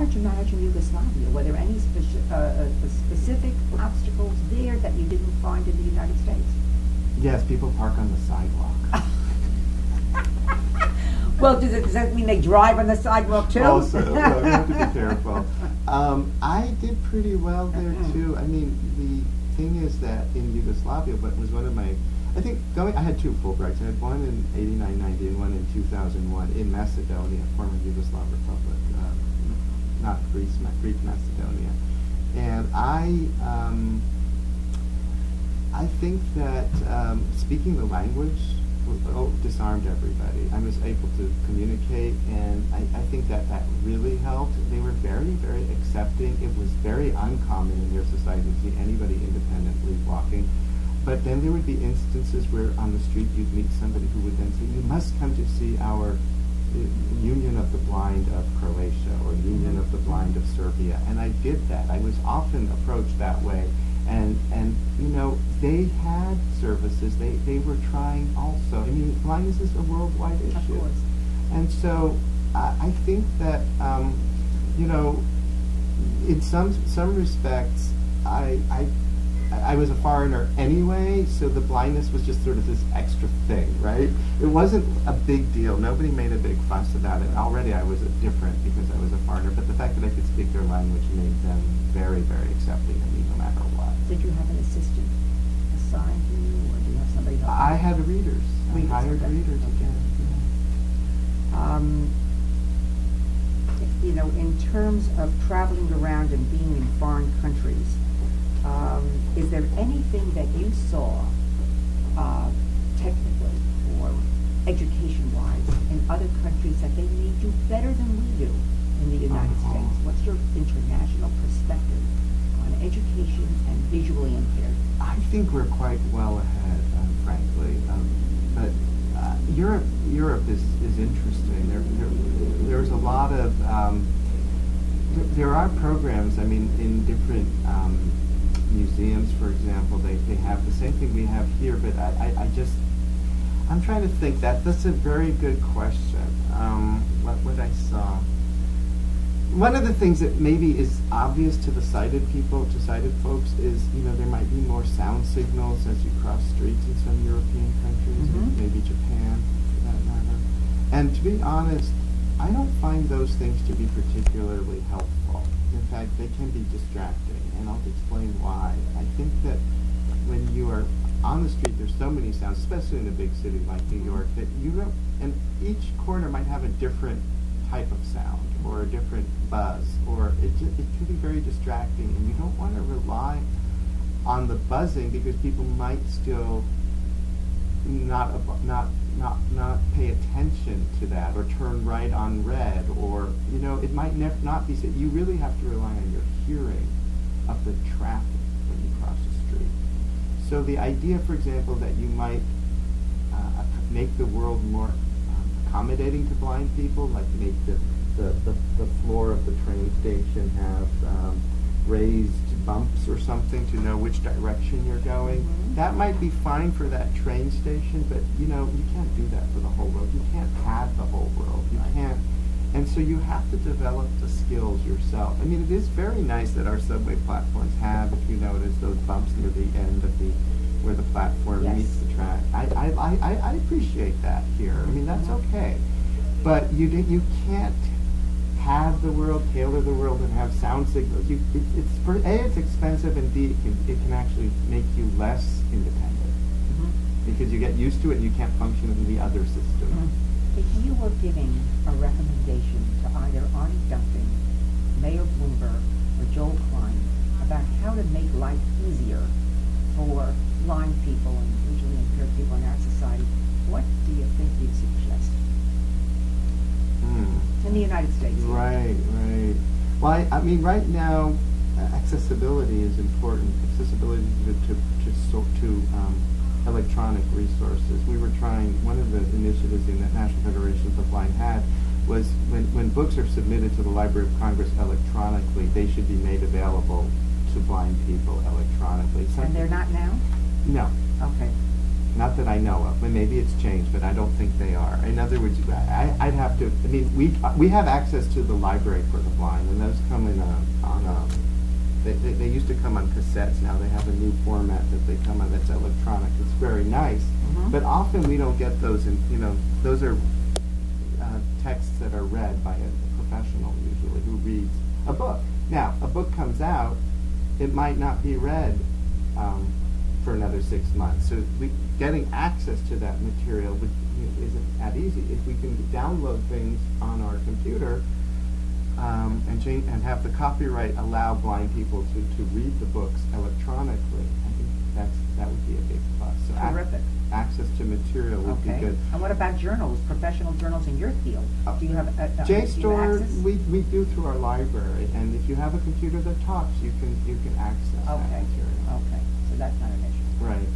did you manage in Yugoslavia? Were there any specific obstacles there that you didn't find in the United States? Yes, people park on the sidewalk. Well, does that mean they drive on the sidewalk too? Also, you have to be careful. I did pretty well there too. I mean, the thing is that in Yugoslavia, what was one of my, I had two Fulbrights. I had one in 89, 90, and one in 2001 in Macedonia, former Yugoslav Republic, not Greece, Greek Macedonia. And I think that speaking the language disarmed everybody. I was able to communicate, and I think that really helped. They were very, very accepting. It was very uncommon in their society to see anybody independently walking. But then there would be instances where on the street you'd meet somebody who would then say, you must come to see our Union of the Blind of Croatia or Union of the Blind of Serbia. And I did that. I was often approached that way. And you know, they had services. They were trying also. I mean, blindness is a worldwide issue. Of course. And so I think that, you know, in some respects, I was a foreigner anyway, so the blindness was just sort of this extra thing, right? It wasn't a big deal. Nobody made a big fuss about it. Already I was different because I was a foreigner, but the fact that I could speak their language made them very, very accepting of me no matter what. Did you have an assistant assigned to you, or do you have somebody helping? I had readers. I hired readers again. Yeah. You know, in terms of traveling around and being in foreign countries, is there anything that you saw technically or education-wise in other countries that they may do better than we do in the United States? What's your international perspective on education and visually impaired? I think we're quite well ahead, frankly. But Europe is interesting. There's a lot of there are programs. I mean, in different museums, for example, they have the same thing we have here. But I'm trying to think. That's a very good question. What I saw. One of the things that maybe is obvious to the sighted people, to sighted folks, is, you know, there might be more sound signals as you cross streets in some European countries, or maybe Japan, for that matter. And to be honest, I don't find those things to be particularly helpful. In fact, they can be distracting, and I'll explain why. I think that when you are on the street, there's so many sounds, especially in a big city like New York, that you don't, and each corner might have a different type of sound or a different buzz, or it can be very distracting, and you don't want to rely on the buzzing because people might still not pay attention to that, or turn right on red, or, you know, it might not be. You really have to rely on your hearing of the traffic when you cross the street. So the idea, for example, that you might make the world more accommodating to blind people, like make the floor of the train station have raised bumps or something to know which direction you're going. That might be fine for that train station, but, you know, you can't do that for the whole world. You can't have the whole world. You can't. And so you have to develop the skills yourself. I mean, it is very nice that our subway platforms have, if you notice, those bumps near the end of where the platform meets the track. I appreciate that here. I mean, that's okay. But you can't have the world, tailor the world, and have sound signals. It's expensive, and B, it can actually make you less independent because you get used to it and you can't function in the other system. If you were giving a recommendation to either Arnie Duncan, Mayor Bloomberg, or Joel Klein about how to make life easier for blind people and visually impaired people in our society, what do you think you'd suggest? In the United States. Right. Well, I mean, right now, accessibility is important. Accessibility to electronic resources. We were trying, one of the initiatives in the National Federation of the Blind had was when books are submitted to the Library of Congress electronically, they should be made available to blind people electronically. And they're not now? No. Okay. Not that I know of. Well, maybe it's changed, but I don't think they are. In other words, I'd have to. I mean, we have access to the library for the blind, and those used to come on cassettes. Now they have a new format that they come on that's electronic. It's very nice. But often we don't get those, those are texts that are read by a professional usually who reads a book. Now, a book comes out, it might not be read for another 6 months. So getting access to that material isn't that easy. If we can download things on our computer and have the copyright allow blind people to read the books electronically, I think that would be a big plus. So Terrific. Access to material would be good. And what about journals, professional journals in your field? Do you have access? JSTOR, we do through our library, and if you have a computer that talks, you can access that material. Okay, so that's not an issue. Right.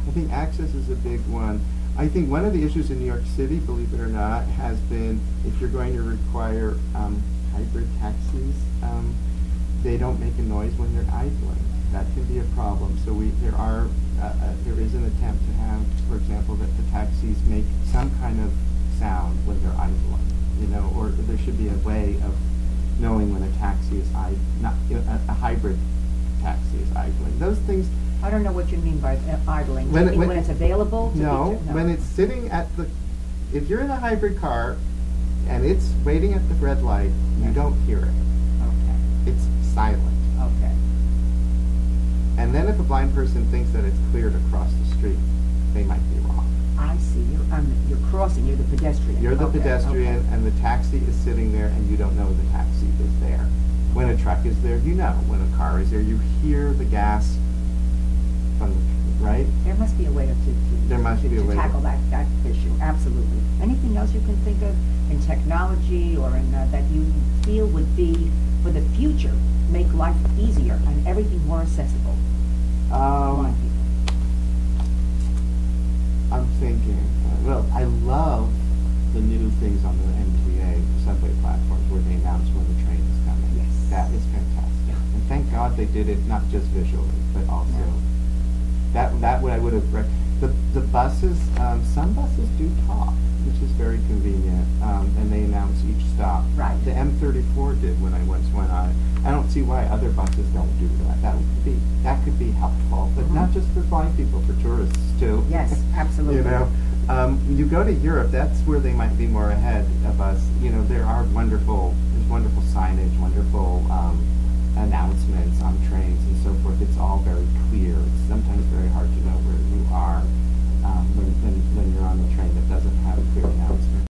I think access is a big one. I think one of the issues in New York City, believe it or not, has been if you're going to require hybrid taxis, they don't make a noise when they're idling. That can be a problem. So there is an attempt to have, for example, that the taxis make some kind of sound when they're idling, or there should be a way of knowing when a taxi is a hybrid taxi is idling. Those things. I don't know what you mean by idling. When it's available? No, when it's sitting at if you're in a hybrid car and it's waiting at the red light, you don't hear it. Okay. It's silent. Okay. And then if a blind person thinks that it's cleared across the street, they might be wrong. I see. You're crossing. You're the pedestrian. You're the pedestrian, and the taxi is sitting there, and you don't know the taxi is there. When a truck is there, you know. When a car is there, you hear the gas from right? There must be a way to tackle that issue. Absolutely. Anything else you can think of in technology or in that you feel would be for the future make life easier and everything more accessible? I'm thinking. Well, I love the new things on the MTA subway platforms where they announce when the train is coming. Yes. That is fantastic. Yeah. And thank God they did it not just visually, but also that what I would have. The buses, some buses do talk, which is very convenient, and they announce each stop. Right. The M34 did when I once went on it. I don't see why other buses don't do that. That could be helpful, but not just for blind people, for tourists too. Yes, absolutely. You go to Europe, that's where they might be more ahead of us. There's wonderful signage, wonderful announcements on trains and so forth. It's all very clear. It's sometimes very hard to know where you are when you're on the train that doesn't have a clear announcement.